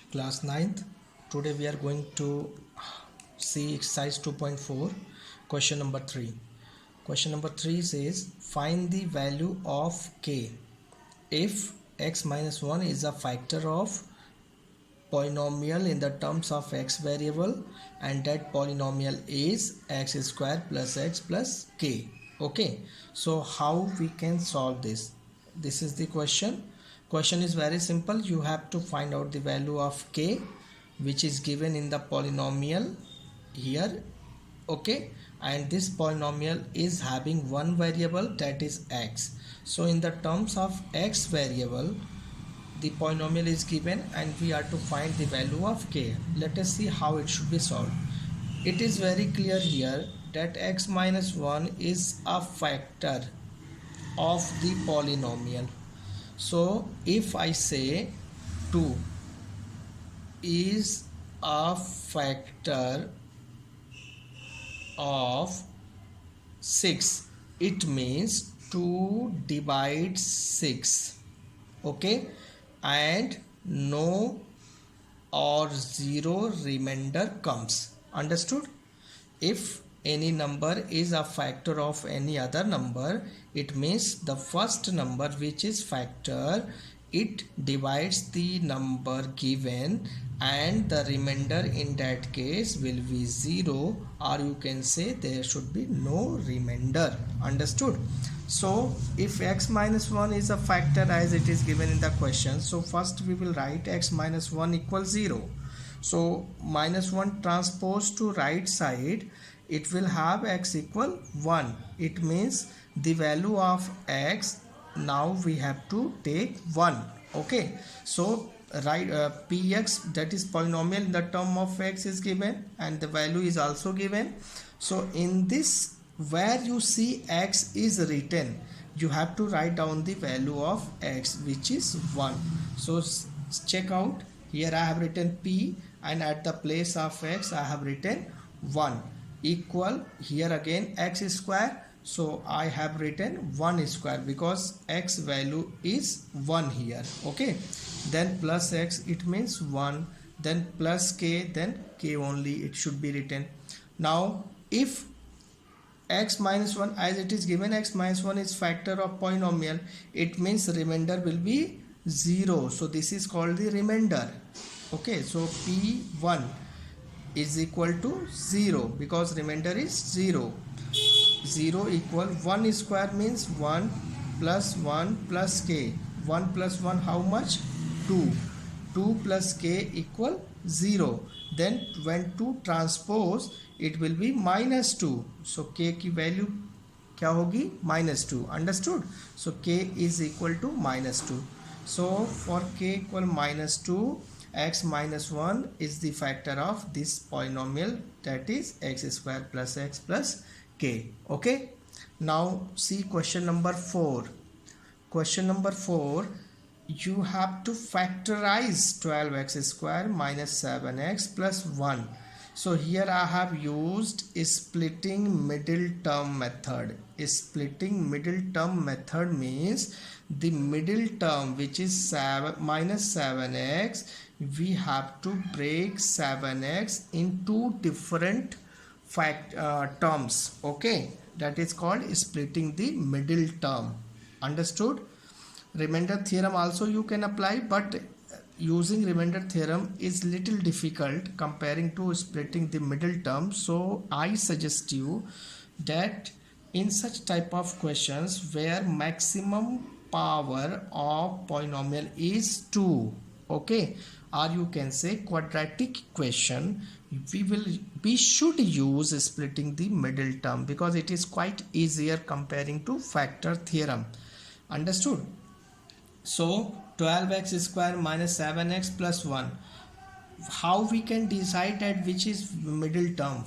Class 9th. Today we are going to see exercise 2.4, question number 3. Question number 3 says find the value of k if x minus 1 is a factor of polynomial in the terms of x variable and that polynomial is x square plus x plus k. Okay, so how we can solve this? This is the question is very simple. You have to find out the value of k which is given in the polynomial here. Okay, and this polynomial is having one variable, that is x. So in the terms of x variable the polynomial is given and we are to find the value of k. Let us see how it should be solved. It is very clear here that x minus 1 is a factor of the polynomial. So if I say 2 is a factor of 6, it means 2 divides 6. Okay, and no or zero remainder comes. Understood? If any number is a factor of any other number, it means the first number which is factor, it divides the number given and the remainder in that case will be 0, or you can say there should be no remainder. Understood? So if x minus 1 is a factor as it is given in the question, so first we will write x minus 1 equals 0. So minus 1 transpose to right side, it will have x equal 1. It means the value of x, now we have to take 1. Okay, so right, px, that is polynomial in the term of x, is given and the value is also given. So in this, where you see x is written, you have to write down the value of x which is 1. So check out, here I have written p and at the place of x I have written 1 equal, here again x square, so I have written 1 square because x value is 1 here. Okay, then plus x, it means 1, then plus k, then k only it should be written. Now if x minus 1, as it is given x minus 1 is factor of polynomial, it means remainder will be 0, so this is called the remainder. Okay, so p1 is equal to 0 because remainder is 0. 0 equal 1 square means 1 plus k. 1 plus 1 how much? 2. 2 plus k equal 0. Then when 2 transpose, it will be minus 2. So k की value क्या होगी? Minus 2. Understood? So k is equal to minus 2. So for k equal minus 2, x minus 1 is the factor of this polynomial, that is x square plus x plus k. Okay, now see question number 4. Question number 4, you have to factorize 12x square minus 7x plus 1. So here I have used a splitting middle term method. A splitting middle term method means the middle term which is minus 7x, we have to break 7x in two different terms. Okay, that is called splitting the middle term. Understood? Remainder theorem also you can apply, but using remainder theorem is little difficult comparing to splitting the middle term. So I suggest you that in such type of questions where maximum power of polynomial is 2, okay, or you can say quadratic equation, we should use splitting the middle term because it is quite easier comparing to factor theorem. Understood? So 12x square minus 7x plus 1, how we can decide that which is middle term?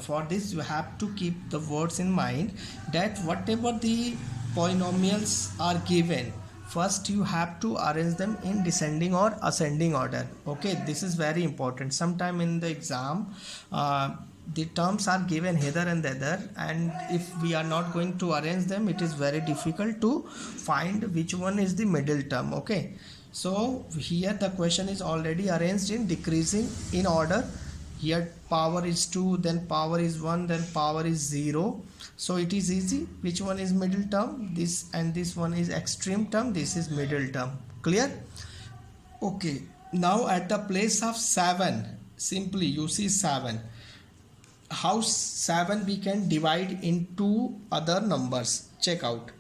For this you have to keep the words in mind that whatever the polynomials are given, first you have to arrange them in descending or ascending order. Okay, this is very important. Sometime in the exam the terms are given hither and thither, and if we are not going to arrange them, it is very difficult to find which one is the middle term. Okay, So here the question is already arranged in decreasing in order. Here power is 2, then power is 1, then power is 0. So it is easy. Which one is middle term? This, and this one is extreme term. This is middle term. Clear? Okay. Now at the place of 7, simply you see 7. How 7 we can divide into other numbers? Check out.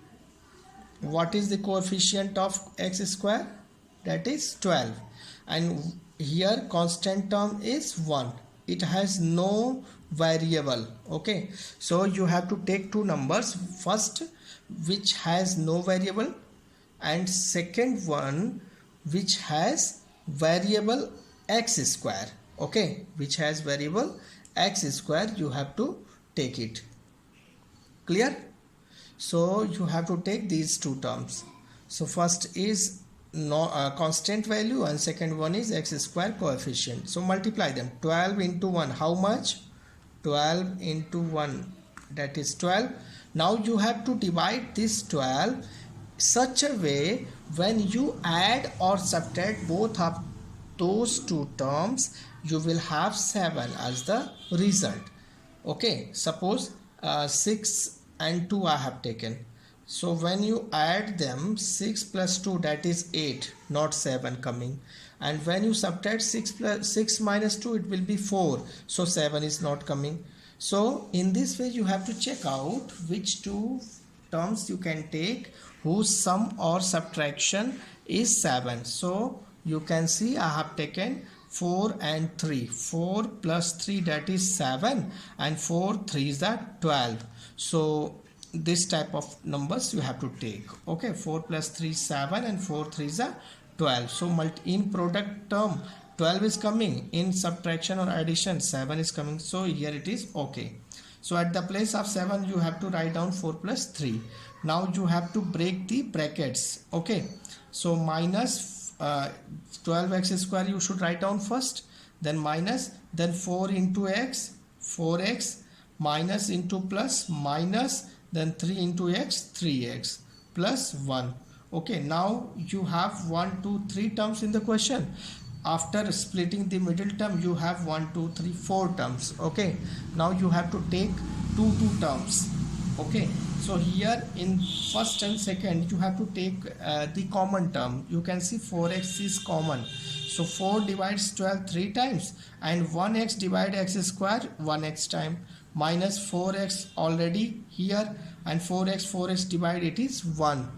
What is the coefficient of x square? That is 12, and here constant term is 1. It has no variable. Okay, so you have to take two numbers, first which has no variable, and second one which has variable x square. Okay, which has variable x square, you have to take it. Clear? So you have to take these two terms. So first is no constant value, and second one is x square coefficient. So multiply them. 12 into 1, how much? 12 into 1, that is 12. Now you have to divide this 12 such a way when you add or subtract both of those two terms, you will have 7 as the result. Okay, suppose 6 and 2 I have taken. So when you add them, 6 plus 2, that is 8, not 7 coming. And when you subtract 6 minus 2, it will be 4. So 7 is not coming. So in this way you have to check out which two terms you can take whose sum or subtraction is 7. So you can see I have taken 4 and 3. 4 plus 3, that is 7, and 4 3 is that 12. So this type of numbers you have to take. Okay, 4 plus 3 is 7, and 4 3 is 12. So in product term 12 is coming, in subtraction or addition 7 is coming. So here it is. Okay, so at the place of 7 you have to write down 4 plus 3. Now you have to break the brackets. Okay, so minus 12x square you should write down first, then minus, then 4 into x, 4x, minus into plus, minus, then 3 into x, 3x, plus 1. Okay, now you have 1 2 3 terms in the question. After splitting the middle term, you have 1 2 3 4 terms. Okay, now you have to take two terms. Okay, so here in first and second you have to take the common term. You can see 4x is common, so 4 divides 12 3 times, and 1x divide x square 1x time, minus 4x already here, and 4x divide it is 1.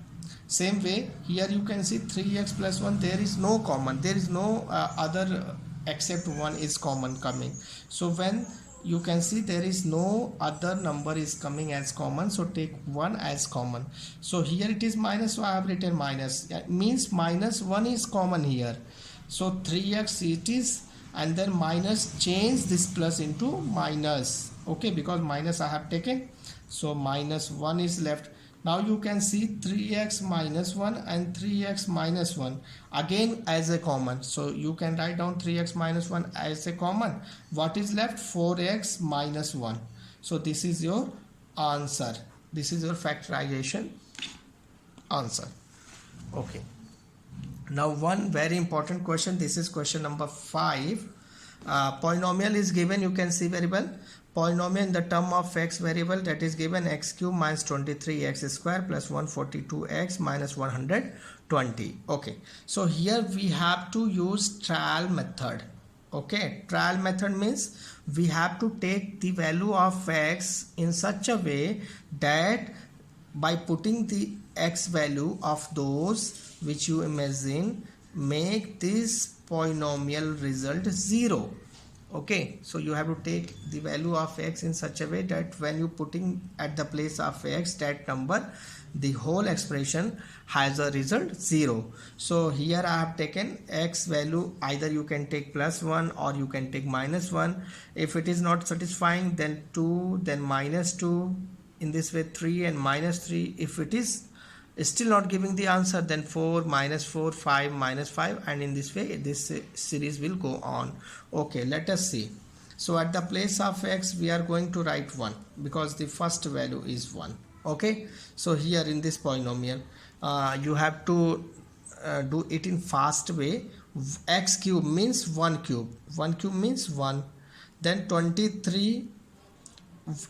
Same way here you can see 3x plus 1, there is no common, there is no other except 1 is common coming. So when you can see there is no other number is coming as common, so take 1 as common. So here it is minus, so I have written minus. It means minus 1 is common here. So 3x it is, and then minus, change this plus into minus. Okay, because minus I have taken, so minus 1 is left. Now you can see 3x minus 1 and 3x minus 1 again as a common. So you can write down 3x minus 1 as a common. What is left? 4x minus 1. So this is your answer. This is your factorization answer. Okay. Now one very important question. This is question number 5. Polynomial is given. You can see very well. Polynomial in the term of x variable, that is given x cube minus 23x square plus 142x minus 120. Okay, so here we have to use trial method. Okay, trial method means we have to take the value of x in such a way that by putting the x value of those which you imagine, make this polynomial result 0. Okay, so you have to take the value of x in such a way that when you putting at the place of x that number, the whole expression has a result 0. So here I have taken x value, either you can take plus 1 or you can take minus 1. If it is not satisfying, then 2, then minus 2, in this way 3 and minus 3. If it is still not giving the answer, then 4, minus 4, 5, minus 5, and in this way this series will go on. Okay, let us see. So at the place of x we are going to write 1 because the first value is 1. Okay, so here in this polynomial you have to do it in fast way. X cube means 1 cube, 1 cube means 1. Then 23,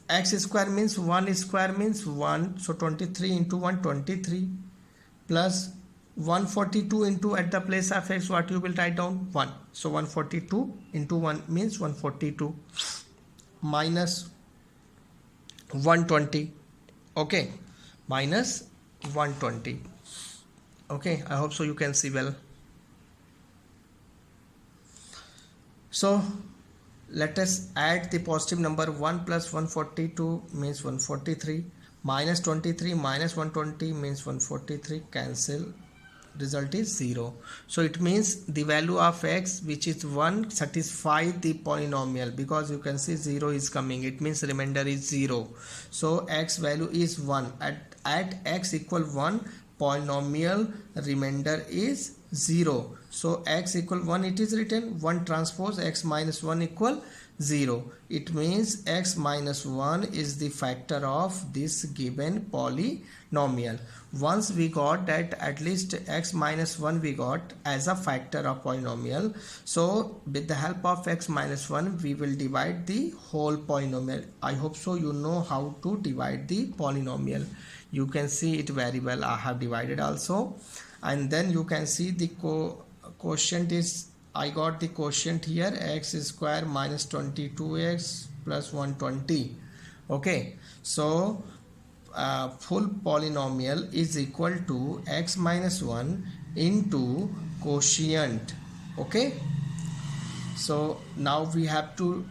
x square means 1 square means 1, so 23 into 1, 23, plus 142 into, at the place of x what you will write down, 1, so 142 into 1 means 142, minus 120, okay, minus 120. Okay, I hope so you can see well. So let us add the positive number. 1 plus 142 means 143, minus 23 minus 120 means 143, cancel, result is 0. So it means the value of x, which is 1, satisfies the polynomial, because you can see 0 is coming, it means remainder is 0. So x value is 1. At x equal 1, polynomial remainder is 0. So x equal 1, it is written 1 transpose x minus 1 equal 0. It means x minus 1 is the factor of this given polynomial. Once we got that at least x minus 1 we got as a factor of polynomial, so with the help of x minus 1 we will divide the whole polynomial. I hope so you know how to divide the polynomial. You can see it very well. I have divided also, and then you can see the quotient is, I got the quotient here, x square minus 22x plus 120. Okay, so full polynomial is equal to x minus 1 into quotient. Okay, so now we have to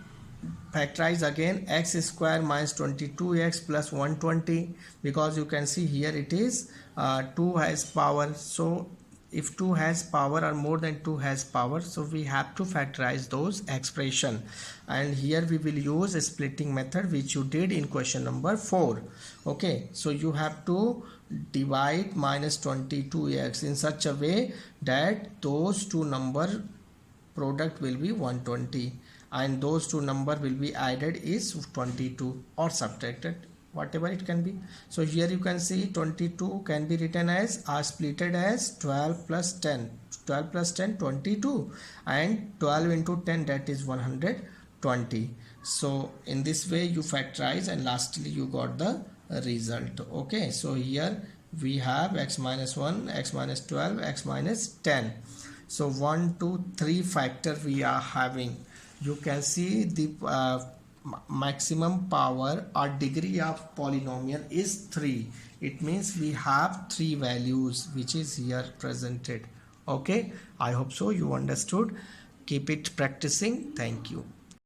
factorize again x square minus 22x plus 120, because you can see here it is 2 has power. So if 2 has power or more than 2 has power, so we have to factorize those expression, and here we will use a splitting method which you did in question number 4. Okay, so you have to divide minus 22x in such a way that those two number product will be 120 and those two number will be added is 22 or subtracted, whatever it can be. So here you can see 22 can be written as splitted as 12 plus 10, 12 plus 10 22, and 12 into 10, that is 120. So in this way you factorize and lastly you got the result. Okay, so here we have x minus 1, x minus 12, x minus 10. So 1 2 3 factor we are having. You can see the maximum power or degree of polynomial is 3. It means we have 3 values which is here presented. Okay, I hope so you understood. Keep it practicing. Thank you.